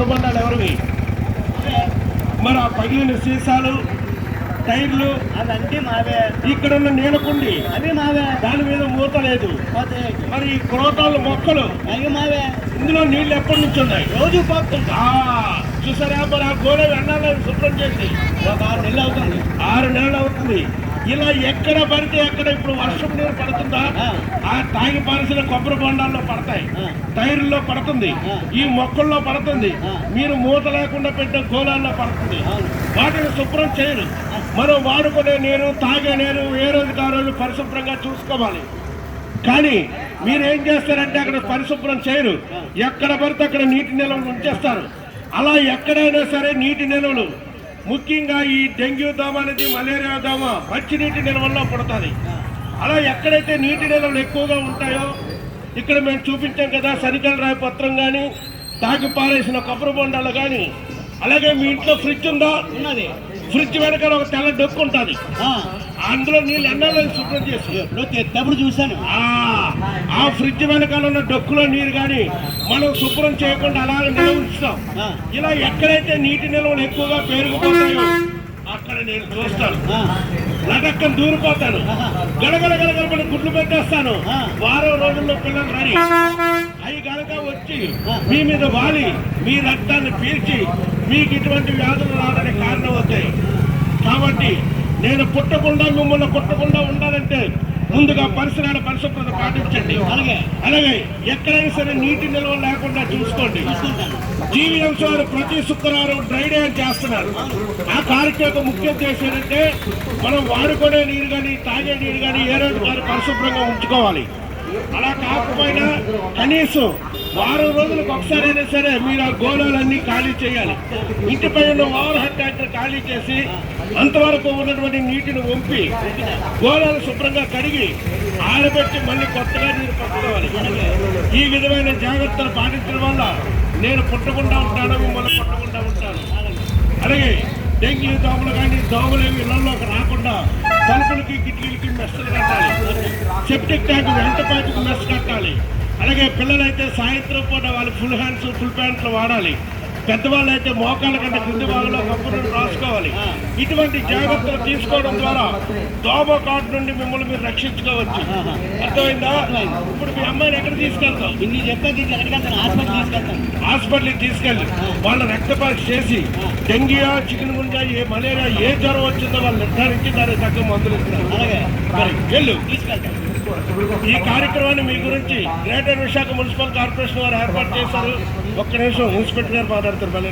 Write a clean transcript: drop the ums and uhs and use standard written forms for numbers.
బండాలు ఎవరివి? మరి ఆ పగిలిన సీసాలు, టైర్లు అవన్నీ మావే. ఇక్కడ ఉన్న నీలకుండి అవి మావే. దాని మీద మూత లేదు. మరి ఈ క్రోటాలు మొక్కలు అవి మావే. ఇందులో నీళ్లు ఎప్పటి నుంచి ఉన్నాయి? రోజు పోతుంది. చూసారా? మరి ఆ గోడ అన్నాలను శుభ్రం చేసి ఒక 6 నెలలు అవుతుంది. 6 నెలలు అవుతుంది. ఇలా ఎక్కడ పడితే ఎక్కడ ఇప్పుడు వర్షం నీరు పడుతుందా? ఆ తాగి పారిసిన కొబ్బరి బొండాల్లో పడతాయి, టైర్లో పడుతుంది, ఈ మొక్కల్లో పడుతుంది, మీరు మూత లేకుండా పెట్టే గోళాల్లో పడుతుంది. వాటిని శుభ్రం చేయరు. మనం వాడుకునే నీరు, తాగే నీరు ఏ రోజుకి ఆ రోజు పరిశుభ్రంగా చూసుకోవాలి. కానీ మీరేం చేస్తారంటే అక్కడ పరిశుభ్రం చేయరు. ఎక్కడ పడితే అక్కడ నీటి నిల్వలు ఉంచేస్తారు. అలా ఎక్కడైనా సరే నీటి నిల్వలు, ముఖ్యంగా ఈ డెంగ్యూ దోమ అనేది మలేరియా దోమ మంచినీటి నిల్వల్లో పడుతుంది. అలా ఎక్కడైతే నీటి నిల్వలు ఎక్కువగా ఉంటాయో, ఇక్కడ మేము చూపించాం కదా, శనికల రాయి పత్రం కానీ, తాకి పారేసిన కొబ్బరి బొండాలు కానీ, అలాగే మీ ఇంట్లో ఫ్రిడ్జ్ ఉందా? ఉన్నది. ఫ్రిడ్జ్ వెనకాల ఒక తెల్ల డొక్కు ఉంటుంది. అందులో నీళ్ళు ఎన్నాళ్ళని శుభ్రం చేసి తెత్తప్పుడు చూశాను. ఆ ఫ్రిడ్జ్ వెనకాల ఉన్న డొక్కులో నీరు కానీ మనం శుభ్రం చేయకుండా అలాగే నిల్వ ఉంచుతాం. ఇలా ఎక్కడైతే నీటి నిల్వలు ఎక్కువగా పెరిగిపోతాయో అక్కడ నేను చూస్తాను, లటక్కని దూరిపోతాను, గడగడ గడగడపడి గుడ్లు పెట్టేస్తాను. వారం రోజుల్లో పిల్లలు రెడీ అవి కనుక వచ్చి మీ మీద వాలి మీ రక్తాన్ని పీల్చి మీకు ఇటువంటి వ్యాధులు రావడానికి కారణం అవుతాయి. కాబట్టి నేను పుట్టకుండా మిమ్మల్ని పుట్టకుండా ఉండాలంటే ముందుగా పరిశుభ్రత పాటించండి. అలాగే ఎక్కడైనా సరే నీటి నిల్వ లేకుండా చూసుకోండి. జీవీఎంసీ వారు ప్రతి శుక్రవారం డ్రై డే చేస్తున్నారు. ఆ కార్యక్రమం ముఖ్య ఉద్దేశం ఏంటంటే మనం వాడుకునే నీరు కానీ, తాగే నీరు కానీ ఏ రోజు కానీ పరిశుభ్రంగా ఉంచుకోవాలి. అలా కాకపోయినా కనీసం వారం రోజులకు ఒకసారి అయినా సరే మీరు ఆ గోళాలన్నీ ఖాళీ చేయాలి. ఇంటిపై ఉన్న ఓవర్ హెడ్ ట్యాంకర్ ఖాళీ చేసి అంతవరకు ఉన్నటువంటి నీటిని వంపి గోళాలు శుభ్రంగా కడిగి ఆరబెట్టి మళ్ళీ కొత్తగా నీరు పట్టుకోవాలి. ఈ విధమైన జాగ్రత్తలు పాటించడం వల్ల నేను పుట్టకుండా ఉంటాను, మిమ్మల్ని పుట్టకుండా ఉంటాను. అలాగే డెంగ్యూ దోమలు కానీ, దోమలేమి ఇళ్లలోకి రాకుండా తలుపులకి, కిటికీలకి మెస్సులు కట్టాలి. సెప్టిక్ ట్యాంక్ వెంట పైపుకి మెస్ కట్టాలి. అలాగే పిల్లలైతే సాయంత్రం పూట వాళ్ళు ఫుల్ హ్యాండ్స్, ఫుల్ ప్యాంట్లు వాడాలి. పెద్దవాళ్ళు అయితే మోకాళ్ళ కంటే కింది భాగంలో కప్పులను రాసుకోవాలి. ఇటువంటి జాగ్రత్తలు తీసుకోవడం ద్వారా దోమ కాటు నుండి మిమ్మల్ని మీరు రక్షించుకోవచ్చు. అర్థమైందా? ఇప్పుడు మీ అమ్మాయిని ఎక్కడ తీసుకెళ్తాం? ఇన్ని చెప్పేది హాస్పిటల్కి తీసుకెళ్ళి వాళ్ళ రక్త పరీక్ష చేసి డెంగ్యూ, చికెన్ గుంజా, ఏ మలేరియా, ఏ జ్వరం వచ్చిందో వాళ్ళు నిర్ధారించి దానికి తగ్గ మందులు ఇస్తారు. అలాగే మరి వెళ్ళు తీసుకెళ్తాం. ఈ కార్యక్రమాన్ని మీ గురించి గ్రేటర్ విశాఖ మున్సిపల్ కార్పొరేషన్ వారు ఏర్పాటు చేశారు. ఒక్క నిమిషం ఇన్స్పెక్టర్ గారు మాట్లాడతారు. మళ్ళీ